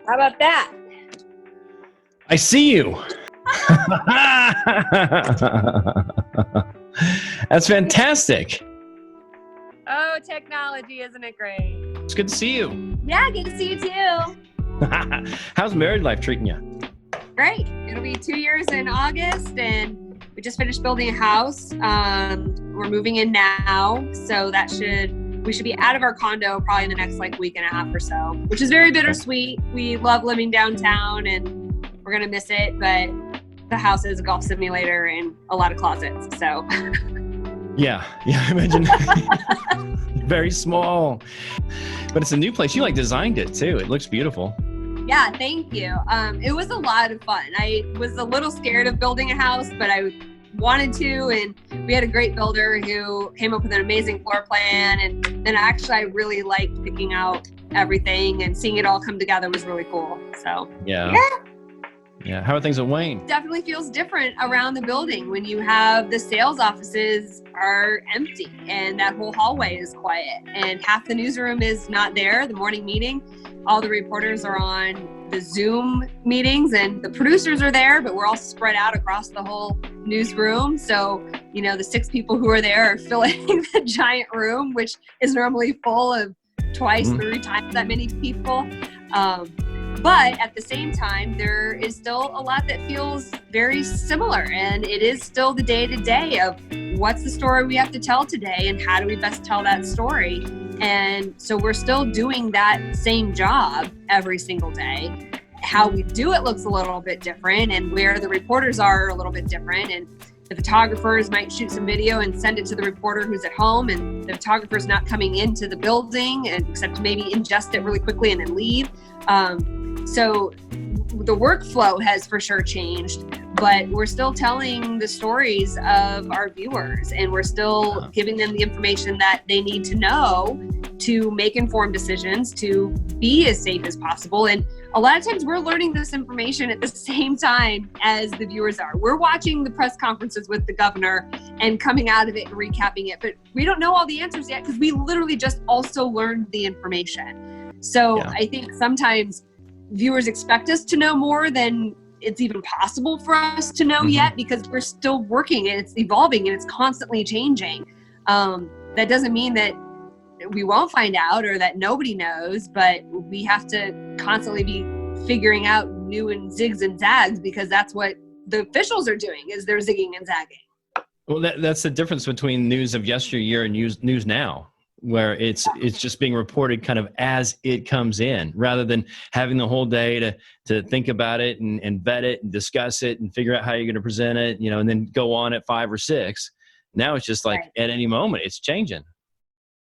How about that? I see you. That's fantastic. Oh, technology, isn't it great? It's good to see you. Yeah, good to see you too. How's married life treating you? Great. It'll be 2 years in August, and we just finished building a house. We're moving in now, so we should be out of our condo probably in the next week and a half or so, which is very bittersweet. We love living downtown, and we're gonna miss it, but the house is a golf simulator and a lot of closets, so. Yeah, I imagine. Very small, but it's a new place. You designed it too. It looks beautiful. Yeah, thank you. It was a lot of fun. I was a little scared of building a house, but I wanted to, and we had a great builder who came up with an amazing floor plan, and then actually I really liked picking out everything, and seeing it all come together was really cool. So yeah. How are things at WANE? Definitely feels different around the building when you have the sales offices are empty and that whole hallway is quiet and half the newsroom is not there. The morning meeting, all the reporters are on the Zoom meetings and the producers are there, but we're all spread out across the whole newsroom. So, the 6 people who are there are filling the giant room, which is normally full of twice, 3 times that many people. But at the same time, there is still a lot that feels very similar, and it is still the day-to-day of what's the story we have to tell today and how do we best tell that story. And so we're still doing that same job every single day. How we do it looks a little bit different, and where the reporters are a little bit different. And the photographers might shoot some video and send it to the reporter who's at home, and the photographer's not coming into the building except to maybe ingest it really quickly and then leave. So the workflow has for sure changed, but we're still telling the stories of our viewers, and we're still giving them the information that they need to know to make informed decisions, to be as safe as possible. And a lot of times we're learning this information at the same time as the viewers are. We're watching the press conferences with the governor and coming out of it and recapping it, but we don't know all the answers yet because we literally just also learned the information. So I think sometimes viewers expect us to know more than it's even possible for us to know yet, because we're still working and it's evolving and it's constantly changing. That doesn't mean that we won't find out or that nobody knows, but we have to constantly be figuring out new and zigs and zags, because that's what the officials are doing, is they're zigging and zagging. Well, that's the difference between news of yesteryear and news now, where it's just being reported kind of as it comes in, rather than having the whole day to think about it and vet it and discuss it and figure out how you're going to present it, and then go on at 5 or 6. Now it's just at any moment it's changing.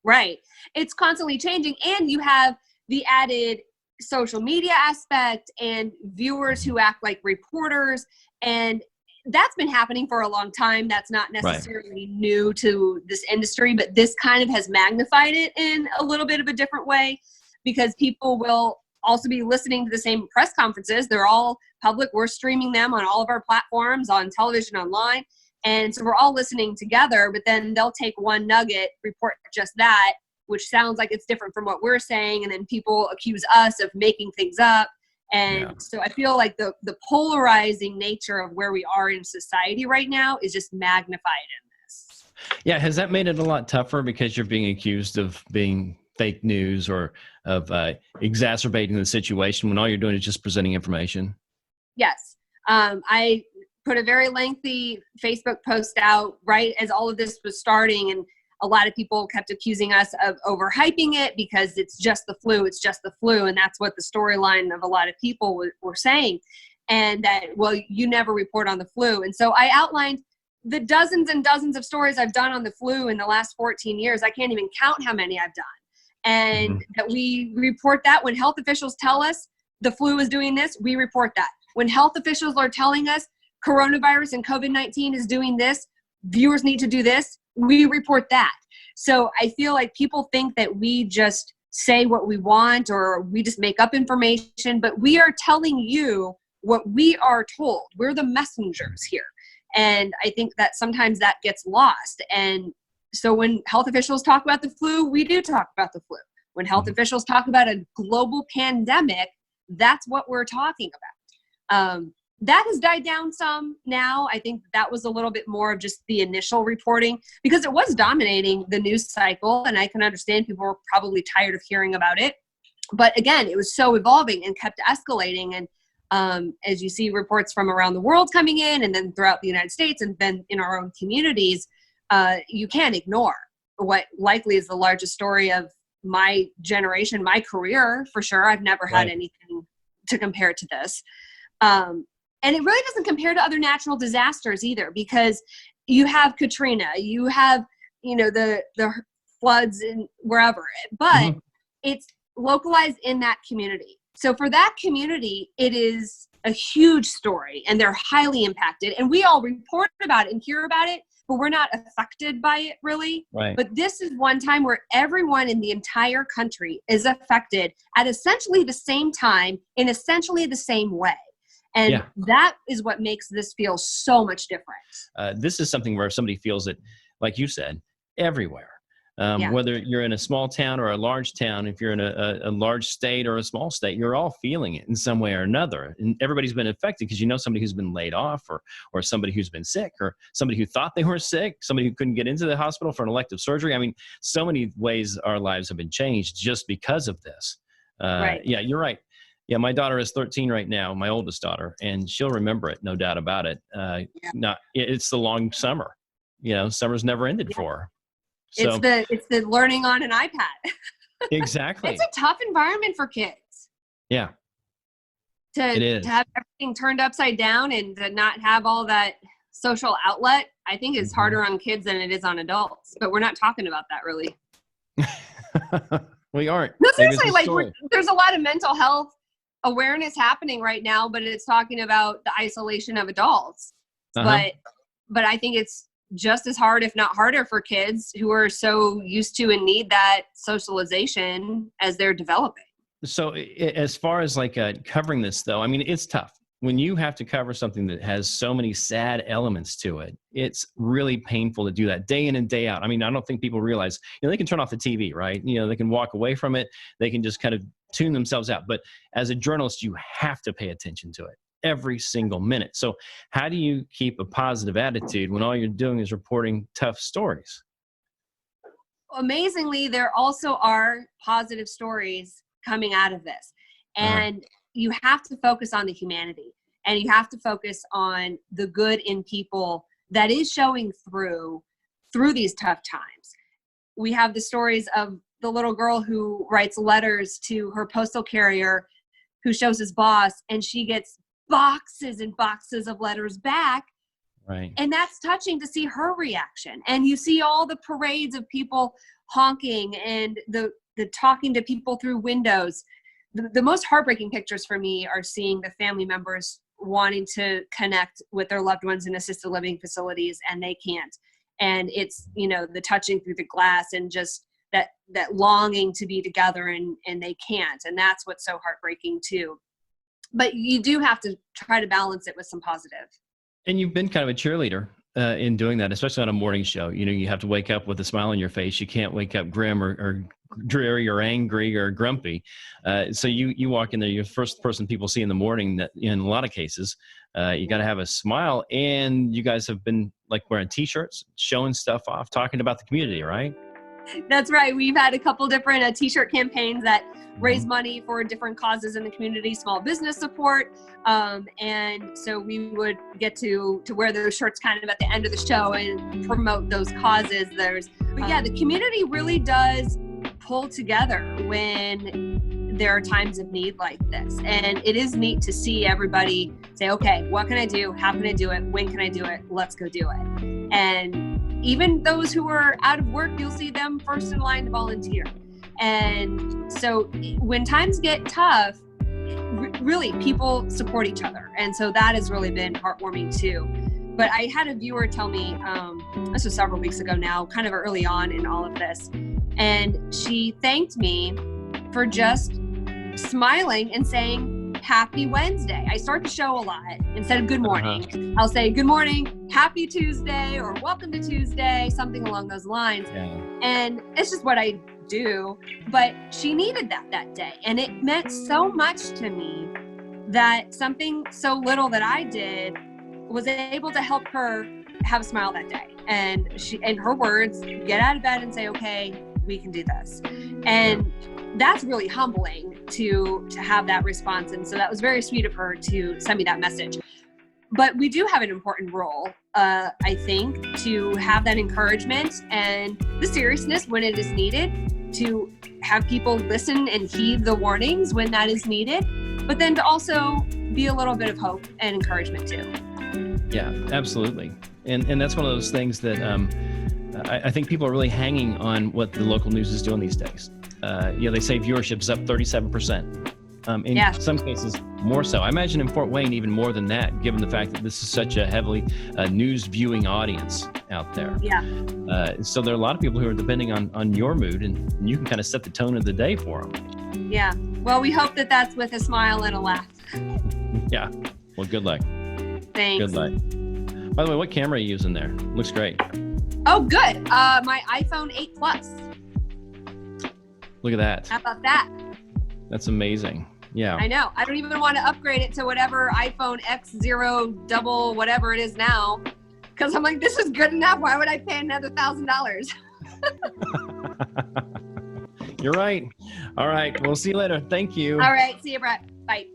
Right. It's constantly changing, and you have the added social media aspect and viewers who act like reporters, and that's been happening for a long time. That's not necessarily new to this industry, but this kind of has magnified it in a little bit of a different way, because people will also be listening to the same press conferences. They're all public. We're streaming them on all of our platforms, on television, online. And so we're all listening together, but then they'll take one nugget, report just that, which sounds like it's different from what we're saying. And then people accuse us of making things up. And so I feel like the polarizing nature of where we are in society right now is just magnified in this. Yeah. Has that made it a lot tougher because you're being accused of being fake news or of exacerbating the situation when all you're doing is just presenting information? Yes. I put a very lengthy Facebook post out right as all of this was starting, and a lot of people kept accusing us of overhyping it because it's just the flu, and that's what the storyline of a lot of people were saying, and that, well, you never report on the flu. And so I outlined the dozens and dozens of stories I've done on the flu in the last 14 years. I can't even count how many I've done. And that we report that when health officials tell us the flu is doing this, we report that. When health officials are telling us coronavirus and COVID-19 is doing this, viewers need to do this, we report that. So I feel like people think that we just say what we want or we just make up information, but we are telling you what we are told. We're the messengers here. And I think that sometimes that gets lost. And so when health officials talk about the flu, we do talk about the flu. When health officials talk about a global pandemic, that's what we're talking about. That has died down some now. I think that was a little bit more of just the initial reporting because it was dominating the news cycle, and I can understand people were probably tired of hearing about it. But again, it was so evolving and kept escalating. And as you see reports from around the world coming in and then throughout the United States and then in our own communities, you can't ignore what likely is the largest story of my generation, my career, for sure. I've never had anything to compare to this. And it really doesn't compare to other natural disasters either, because you have Katrina, you have, the floods in wherever, but it's localized in that community. So for that community, it is a huge story and they're highly impacted. And we all report about it and hear about it, but we're not affected by it really. Right. But this is one time where everyone in the entire country is affected at essentially the same time in essentially the same way. And that is what makes this feel so much different. This is something where somebody feels it, like you said, everywhere. Whether you're in a small town or a large town, if you're in a large state or a small state, you're all feeling it in some way or another. And everybody's been affected because somebody who's been laid off or somebody who's been sick or somebody who thought they were sick, somebody who couldn't get into the hospital for an elective surgery. I mean, so many ways our lives have been changed just because of this. Yeah, you're right. Yeah, my daughter is 13 right now, my oldest daughter, and she'll remember it, no doubt about it. It's the long summer. Summer's never ended for her. So, it's the learning on an iPad. Exactly. It's a tough environment for kids. Yeah. It is. To have everything turned upside down and to not have all that social outlet, I think is harder on kids than it is on adults. But we're not talking about that really. We aren't. No, seriously, there's a lot of mental health awareness happening right now, but it's talking about the isolation of adults. But I think it's just as hard, if not harder, for kids who are so used to and need that socialization as they're developing. So as far as covering this though, I mean, it's tough. When you have to cover something that has so many sad elements to it, it's really painful to do that day in and day out. I mean, I don't think people realize, they can turn off the TV, right? They can walk away from it. They can just kind of tune themselves out. But as a journalist, you have to pay attention to it every single minute. So how do you keep a positive attitude when all you're doing is reporting tough stories? Amazingly, there also are positive stories coming out of this. And you have to focus on the humanity, and you have to focus on the good in people that is showing through these tough times. We have the stories of the little girl who writes letters to her postal carrier who shows his boss, and she gets boxes and boxes of letters back. Right. And that's touching to see her reaction. And you see all the parades of people honking and the talking to people through windows. The most heartbreaking pictures for me are seeing the family members wanting to connect with their loved ones in assisted living facilities, and they can't. And it's, the touching through the glass and just that longing to be together and they can't. And that's what's so heartbreaking too. But you do have to try to balance it with some positive. And you've been kind of a cheerleader in doing that, especially on a morning show. You have to wake up with a smile on your face. You can't wake up grim or dreary or angry or grumpy. So you walk in there, you're the first person people see in the morning that in a lot of cases, you got to have a smile. And you guys have been wearing t-shirts, showing stuff off, talking about the community, right? That's right. We've had a couple different t-shirt campaigns that raise money for different causes in the community, small business support. And so we would get to wear those shirts kind of at the end of the show and promote those causes. But the community really does pull together when there are times of need like this. And it is neat to see everybody say, okay, what can I do? How can I do it? When can I do it? Let's go do it. And even those who are out of work, you'll see them first in line to volunteer. And so when times get tough, really people support each other. And so that has really been heartwarming too. But I had a viewer tell me, this was several weeks ago now, kind of early on in all of this, and she thanked me for just smiling and saying, Happy Wednesday. I start the show a lot. Instead of good morning, I'll say good morning, happy Tuesday, or welcome to Tuesday, something along those lines. Yeah. And it's just what I do, but she needed that day. And it meant so much to me that something so little that I did was able to help her have a smile that day. And she, in her words, get out of bed and say, okay, we can do this. And that's really humbling to have that response. And so that was very sweet of her to send me that message. But we do have an important role, I think, to have that encouragement and the seriousness when it is needed, to have people listen and heed the warnings when that is needed, but then to also be a little bit of hope and encouragement too. Yeah, absolutely. And that's one of those things that I think people are really hanging on what the local news is doing these days. They say viewership is up 37%. In some cases, more so. I imagine in Fort Wayne, even more than that, given the fact that this is such a heavily news viewing audience out there. Yeah. So there are a lot of people who are depending on your mood, and you can kind of set the tone of the day for them. Yeah. Well, we hope that that's with a smile and a laugh. Yeah. Well, good luck. Thanks. Good luck. By the way, what camera are you using there? Looks great. Oh, good. My iPhone 8 Plus. Look at that. How about that? That's amazing. Yeah. I know. I don't even want to upgrade it to whatever iPhone X0 double whatever it is now, because I'm like, this is good enough. Why would I pay another $1,000? You're right. All right. We'll see you later. Thank you. All right. See you, Brett. Bye.